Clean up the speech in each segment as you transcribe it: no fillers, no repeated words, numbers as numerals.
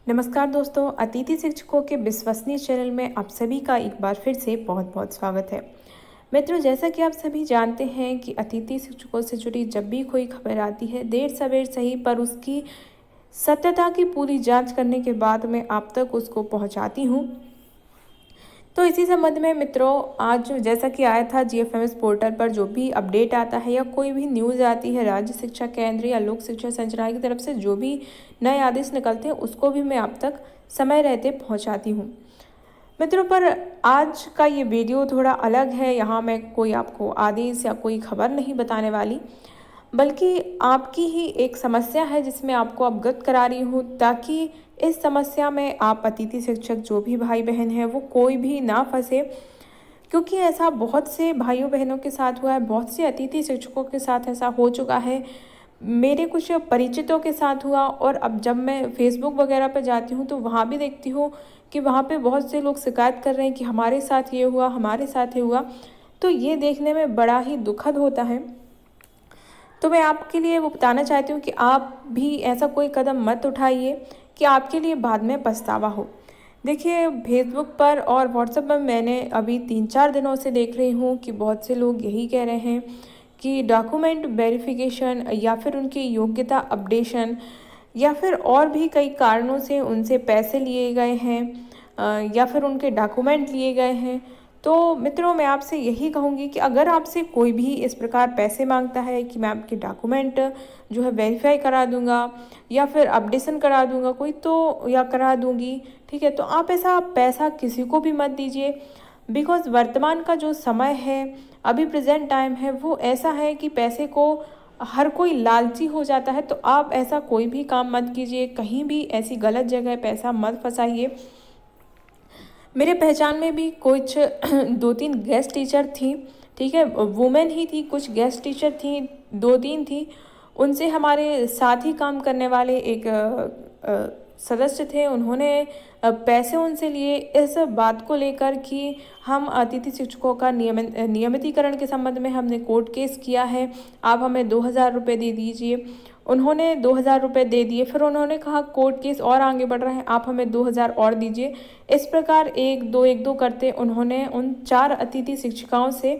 नमस्कार दोस्तों, अतिथि शिक्षकों के विश्वसनीय चैनल में आप सभी का एक बार फिर से बहुत बहुत स्वागत है। मित्रों, जैसा कि आप सभी जानते हैं कि अतिथि शिक्षकों से जुड़ी जब भी कोई खबर आती है, देर सवेर सही पर उसकी सत्यता की पूरी जांच करने के बाद मैं आप तक उसको पहुंचाती हूं। तो इसी संबंध में मित्रों, आज जैसा कि आया था जीएफएमएस पोर्टल पर जो भी अपडेट आता है या कोई भी न्यूज़ आती है राज्य शिक्षा केंद्र या लोक शिक्षा संचालनालय की तरफ से, जो भी नए आदेश निकलते हैं उसको भी मैं आप तक समय रहते पहुंचाती हूं। मित्रों, पर आज का ये वीडियो थोड़ा अलग है। यहाँ मैं कोई आपको आदेश या कोई खबर नहीं बताने वाली, बल्कि आपकी ही एक समस्या है जिसमें आपको अवगत करा रही हूँ, ताकि इस समस्या में आप अतिथि शिक्षक जो भी भाई बहन हैं वो कोई भी ना फंसे। क्योंकि ऐसा बहुत से भाइयों बहनों के साथ हुआ है, बहुत से अतिथि शिक्षकों के साथ ऐसा हो चुका है, मेरे कुछ परिचितों के साथ हुआ। और अब जब मैं फेसबुक वगैरह पर जाती हूँ तो वहाँ भी देखती हूँ कि वहाँ पे बहुत से लोग शिकायत कर रहे हैं कि हमारे साथ ये हुआ, हमारे साथ ये हुआ। तो ये देखने में बड़ा ही दुखद होता है। तो मैं आपके लिए वो बताना चाहती हूँ कि आप भी ऐसा कोई कदम मत उठाइए कि आपके लिए बाद में पछतावा हो। देखिए, फेसबुक पर और व्हाट्सएप पर मैंने अभी 3-4 दिनों से देख रही हूँ कि बहुत से लोग यही कह रहे हैं कि डॉक्यूमेंट वेरिफिकेशन या फिर उनकी योग्यता अपडेशन या फिर और भी कई कारणों से उनसे पैसे लिए गए हैं, या फिर उनके डॉक्यूमेंट लिए गए हैं। तो मित्रों, मैं आपसे यही कहूँगी कि अगर आपसे कोई भी इस प्रकार पैसे मांगता है कि मैं आपके डॉक्यूमेंट जो है वेरीफाई करा दूंगा या फिर अपडेशन करा दूंगा कोई, तो या करा दूंगी, ठीक है, तो आप ऐसा पैसा किसी को भी मत दीजिए। बिकॉज़ वर्तमान का जो समय है, अभी प्रेजेंट टाइम है, वो ऐसा है कि पैसे को हर कोई लालची हो जाता है। तो आप ऐसा कोई भी काम मत कीजिए, कहीं भी ऐसी गलत जगह पैसा मत फंसाइए। मेरे पहचान में भी कुछ 2-3 गेस्ट टीचर थी, ठीक है, वुमेन ही थी, कुछ गेस्ट टीचर थी, 2-3 थी। उनसे हमारे साथ ही काम करने वाले एक सदस्य थे, उन्होंने पैसे उनसे लिए इस बात को लेकर कि हम अतिथि शिक्षकों का नियमितीकरण के संबंध में हमने कोर्ट केस किया है, आप हमें 2000 रुपये दे दीजिए। उन्होंने 2000 रुपये दे दिए, फिर उन्होंने कहा कोर्ट केस और आगे बढ़ रहा है, आप हमें 2000 और दीजिए। इस प्रकार 1-2 करते उन्होंने उन 4 अतिथि शिक्षिकाओं से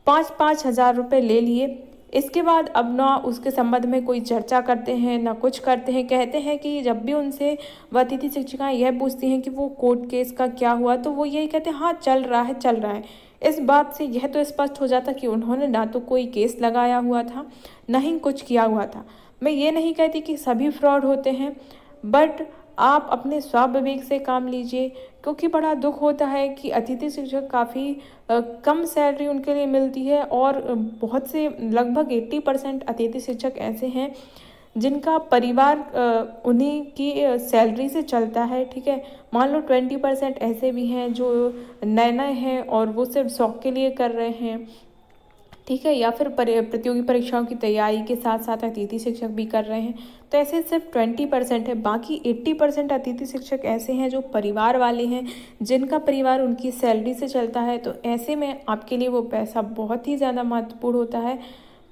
5-5 हज़ार रुपये ले लिए। इसके बाद अब ना उसके संबंध में कोई चर्चा करते हैं ना कुछ करते हैं। कहते हैं कि जब भी उनसे वह अतिथि शिक्षिकाएं यह पूछती हैं कि वो कोर्ट केस का क्या हुआ, तो वो यही कहते हैं हाँ चल रहा है चल रहा है। इस बात से यह तो स्पष्ट हो जाता कि उन्होंने ना तो कोई केस लगाया हुआ था, ना ही कुछ किया हुआ था। मैं ये नहीं कहती कि सभी फ्रॉड होते हैं, बट आप अपने स्वाविवेक से काम लीजिए। क्योंकि बड़ा दुख होता है कि अतिथि शिक्षक काफ़ी कम सैलरी उनके लिए मिलती है, और बहुत से लगभग 80% अतिथि शिक्षक ऐसे हैं जिनका परिवार उन्हीं की सैलरी से चलता है, ठीक है। मान लो 20% ऐसे भी हैं जो नए नए हैं और वो सिर्फ शौक के लिए कर रहे हैं, ठीक है, या फिर प्रतियोगी परीक्षाओं की तैयारी के साथ साथ अतिथि शिक्षक भी कर रहे हैं। तो ऐसे सिर्फ 20% है, बाकी 80% अतिथि शिक्षक ऐसे हैं जो परिवार वाले हैं, जिनका परिवार उनकी सैलरी से चलता है। तो ऐसे में आपके लिए वो पैसा बहुत ही ज़्यादा महत्वपूर्ण होता है।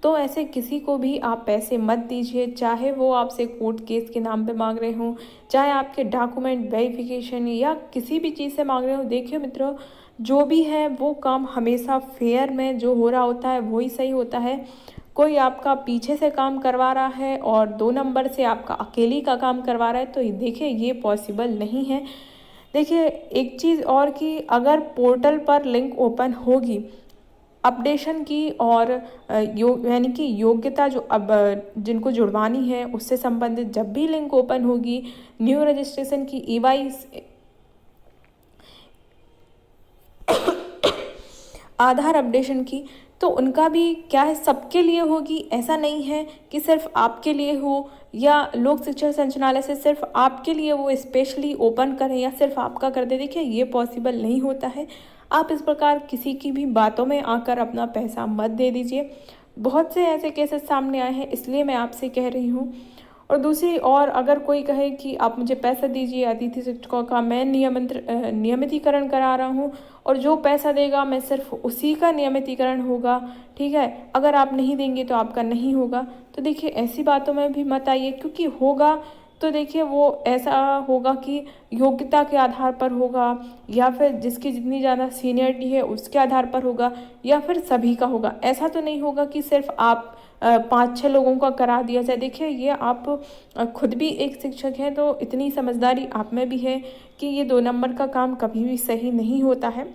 तो ऐसे किसी को भी आप पैसे मत दीजिए, चाहे वो आपसे कोर्ट केस के नाम पे मांग रहे हों, चाहे आपके डॉक्यूमेंट वेरिफिकेशन या किसी भी चीज़ से मांग रहे हो। देखिए मित्रों, जो भी है वो काम हमेशा फेयर में जो हो रहा होता है वही सही होता है। कोई आपका पीछे से काम करवा रहा है और 2 नंबर से आपका अकेले का काम करवा रहा है, तो देखिए ये पॉसिबल नहीं है। देखिए एक चीज़ और कि अगर पोर्टल पर लिंक ओपन होगी अपडेशन की और यानी कि योग्यता जो अब जिनको जुड़वानी है उससे संबंधित जब भी लिंक ओपन होगी, न्यू रजिस्ट्रेशन की, ईवाई आधार अपडेशन की, तो उनका भी क्या है, सबके लिए होगी। ऐसा नहीं है कि सिर्फ आपके लिए हो या लोक शिक्षा संचालनालय से सिर्फ आपके लिए वो स्पेशली ओपन करें या सिर्फ आपका कर दे। देखिए ये पॉसिबल नहीं होता है। आप इस प्रकार किसी की भी बातों में आकर अपना पैसा मत दे दीजिए। बहुत से ऐसे केसेस सामने आए हैं, इसलिए मैं आपसे कह रही हूँ। और दूसरी और अगर कोई कहे कि आप मुझे पैसा दीजिए अतिथि शिक्षकों का, मैं नियमितीकरण करा रहा हूँ और जो पैसा देगा मैं सिर्फ उसी का नियमितीकरण होगा, ठीक है, अगर आप नहीं देंगे तो आपका नहीं होगा। तो देखिए ऐसी बातों में भी मत आइए, क्योंकि होगा तो देखिए वो ऐसा होगा कि योग्यता के आधार पर होगा, या फिर जिसकी जितनी ज़्यादा सीनियरिटी है उसके आधार पर होगा, या फिर सभी का होगा। ऐसा तो नहीं होगा कि सिर्फ आप 5-6 लोगों का करा दिया जाए। देखिए ये आप खुद भी एक शिक्षक हैं, तो इतनी समझदारी आप में भी है कि ये 2 नंबर का काम कभी भी सही नहीं होता है।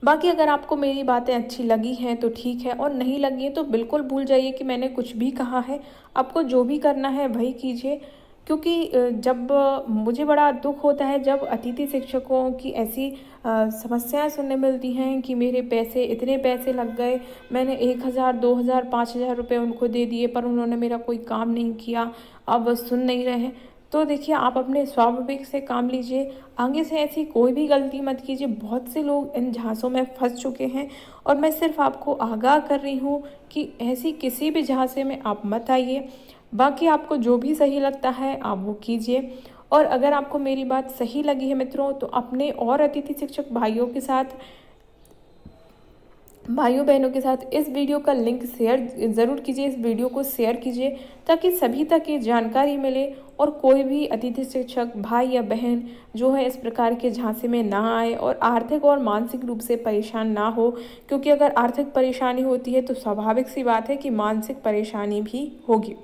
बाकी अगर आपको मेरी बातें अच्छी लगी हैं तो ठीक है, और नहीं लगी हैं तो बिल्कुल भूल जाइए कि मैंने कुछ भी कहा है। आपको जो भी करना है वही कीजिए, क्योंकि जब मुझे बड़ा दुख होता है जब अतिथि शिक्षकों की ऐसी समस्याएं सुनने मिलती हैं कि मेरे पैसे, इतने पैसे लग गए, मैंने 1,000 2,000 5,000 रुपये उनको दे दिए पर उन्होंने मेरा कोई काम नहीं किया, अब वो सुन नहीं रहे हैं। तो देखिए आप अपने स्वाभाविक से काम लीजिए, आगे से ऐसी कोई भी गलती मत कीजिए। बहुत से लोग इन झांसों में फंस चुके हैं, और मैं सिर्फ आपको आगाह कर रही हूँ कि ऐसी किसी भी झांसे में आप मत आइए। बाकी आपको जो भी सही लगता है आप वो कीजिए। और अगर आपको मेरी बात सही लगी है मित्रों, तो अपने और अतिथि शिक्षक भाइयों बहनों के साथ इस वीडियो का लिंक शेयर ज़रूर कीजिए, इस वीडियो को शेयर कीजिए, ताकि सभी तक ये जानकारी मिले और कोई भी अतिथि शिक्षक भाई या बहन जो है इस प्रकार के झांसे में ना आए और आर्थिक और मानसिक रूप से परेशान ना हो। क्योंकि अगर आर्थिक परेशानी होती है तो स्वाभाविक सी बात है कि मानसिक परेशानी भी होगी।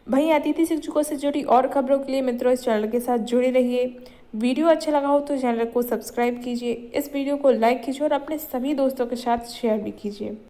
वहीं अतिथि शिक्षकों से जुड़ी और खबरों के लिए मित्रों इस चैनल के साथ जुड़े रहिए। वीडियो अच्छा लगा हो तो चैनल को सब्सक्राइब कीजिए, इस वीडियो को लाइक कीजिए और अपने सभी दोस्तों के साथ शेयर भी कीजिए।